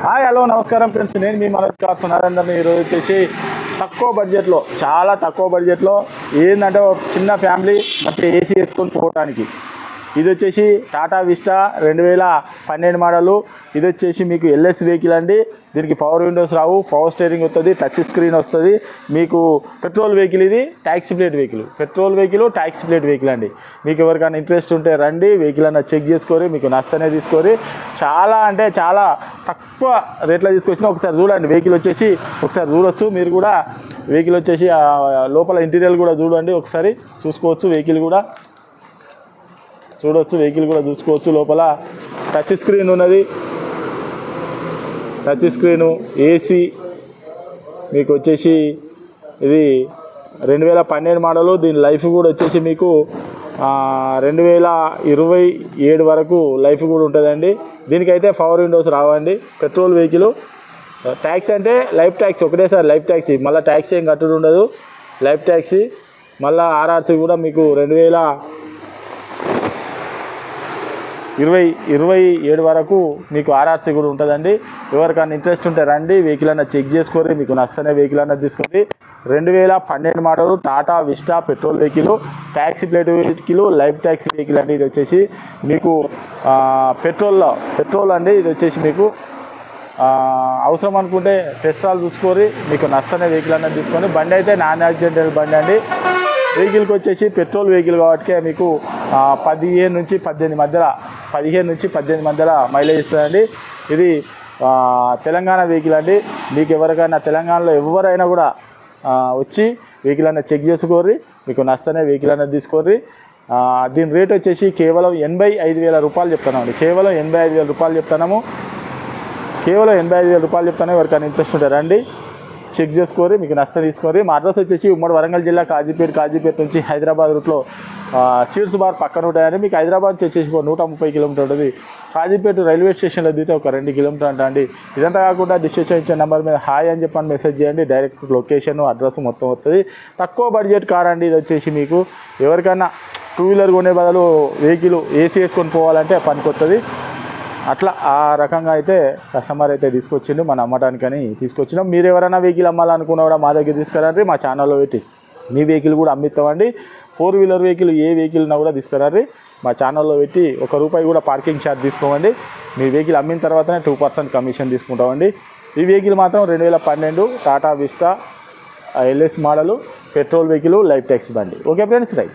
Hi hello నమస్కారం friends, నేను మీ Manoj cars నరేందర్ని. ఈరోజు వచ్చేసి తక్కువ బడ్జెట్లో, చాలా తక్కువ బడ్జెట్లో ఏంటంటే ఒక చిన్న ఫ్యామిలీ మంచి ఏసీ వేసుకొని పోవడానికి. ఇది వచ్చేసి టాటా విస్టా 2012 మోడలు. ఇది వచ్చేసి మీకు ఎల్ఎస్ వెహికల్ అండి. దీనికి పవర్ విండోస్ రావు, పవర్ స్టీరింగ్ వస్తుంది, టచ్ స్క్రీన్ వస్తుంది. మీకు పెట్రోల్ వెహికల్, ఇది taxi plate vehicle, petrol vehicle taxi plate vehicle అండి. మీకు ఎవరికైనా ఇంట్రెస్ట్ ఉంటే రండి, వెహికల్ అన్న చెక్ చేసుకొని మీకు నచ్చనే తీసుకొని చాలా అంటే చాలా తక్కువ రేట్లో తీసుకొచ్చిన ఒకసారి చూడండి. వెహికల్ వచ్చేసి ఒకసారి చూడొచ్చు, మీరు కూడా వెహికల్ వచ్చేసి లోపల ఇంటీరియర్ కూడా చూడండి, ఒకసారి చూసుకోవచ్చు. వెహికల్ కూడా చూడవచ్చు, వెహికల్ కూడా చూసుకోవచ్చు. లోపల టచ్ స్క్రీన్ ఉన్నది, టచ్ స్క్రీను, ఏసీ. మీకు వచ్చేసి ఇది 2012 మోడలు. దీని లైఫ్ కూడా వచ్చేసి మీకు 2027 వరకు లైఫ్ కూడా ఉంటుందండి. దీనికైతే పవర్ విండోస్ రావండి. Petrol vehicle. ట్యాక్సీ అంటే లైఫ్ ట్యాక్సీ, ఒకటేసారి లైఫ్ ట్యాక్సీ, మళ్ళీ ట్యాక్సీ ఏం కట్టుడు ఉండదు, లైఫ్ ట్యాక్సీ. మళ్ళీ ఆర్ఆర్సీ కూడా మీకు 2027 వరకు మీకు ఆర్ఆర్సీ కూడా ఉంటుందండి. ఎవరికైనా ఇంట్రెస్ట్ ఉంటే రండి, వెహికల్ అన్న చెక్ చేసుకోండి, మీకు నచ్చనే వెహికల్ అన్నది తీసుకోండి. 2012 model Tata vista petrol vehicle, taxi plate vehicle, life taxi vehicle అండి. ఇది వచ్చేసి మీకు పెట్రోల్ అండి. ఇది వచ్చేసి మీకు అవసరం అనుకుంటే టెస్ట్ డ్రైవ్ చూసుకొని మీకు నచ్చనే వెహికల్ అన్నది తీసుకొని. బండి అయితే నాన్ యాక్సిడెంటల్ బండి అండి. వెహికల్కి వచ్చేసి పెట్రోల్ వెహికల్ కాబట్టి మీకు 15 నుంచి 18 మధ్యలో మైలేజ్ ఇస్తుందండి. ఇది తెలంగాణ వెహికల్ అండి. మీకు ఎవరికైనా తెలంగాణలో ఎవరైనా కూడా వచ్చి వెహికల్ అన్నది చెక్ చేసుకోర్రి, మీకు నచ్చనే వెహికల్ అన్నది తీసుకోర్రి. దీని రేట్ వచ్చేసి కేవలం 85,000 రూపాయలు చెప్తున్నామండి. కేవలం 85,000 రూపాయలు చెప్తున్నాము. కేవలం 85,000 రూపాయలు చెప్తాను. ఎవరికైనా ఇంట్రెస్ట్ ఉంటే రండి, చెక్ చేసుకోరి, మీకు నష్టం తీసుకోరి. మా అడ్రస్ వచ్చేసి ఉమ్మడి వరంగల్ జిల్లా కాజీపేట నుంచి హైదరాబాద్ రూట్లో చీర్స్ బార్ పక్కన ఉంటాయండి. మీకు హైదరాబాద్ నుంచి వచ్చేసి 130 కిలోమీటర్ ఉంటుంది. కాజీపేట రైల్వే స్టేషన్లో దిగితే ఒక 2 కిలోమీటర్ అంట అండి. ఇదంతా కాకుండా డిస్ట్రిక్షన్ ఇచ్చే నెంబర్ మీద హాయ్ అని చెప్పని మెసేజ్ చేయండి. డైరెక్ట్ లొకేషన్ అడ్రస్ మొత్తం వస్తుంది. తక్కువ బడ్జెట్ కార్ అండి. ఇది వచ్చేసి మీకు ఎవరికైనా 2 వీలర్ కొనే బదులు వెహికల్ ఏసీ వేసుకొని పోవాలంటే పనికొస్తుంది. అట్లా ఆ రకంగా అయితే కస్టమర్ అయితే తీసుకొచ్చిండు, మన అమ్మటానికని తీసుకొచ్చినాం. మీరు ఎవరైనా వెహికల్ అమ్మాలనుకున్నా కూడా మా దగ్గర తీసుకురండి, మా ఛానల్లో పెట్టి మీ వెహికల్ కూడా అమ్మిస్తామండి. 4 వీలర్ వెహికల్ ఏ వెహికల్ ఉన్నా కూడా తీసుకురండి, మా ఛానల్లో పెట్టి ₹1 కూడా పార్కింగ్ ఛార్జ్ తీసుకోమండి. మీ వెహికల్ అమ్మిన తర్వాతనే 2% కమిషన్ తీసుకుంటామండి. ఈ వెహికల్ మాత్రం 2012 Tata Vista LS model, petrol vehicle, life taxi బండి. Okay friends, right.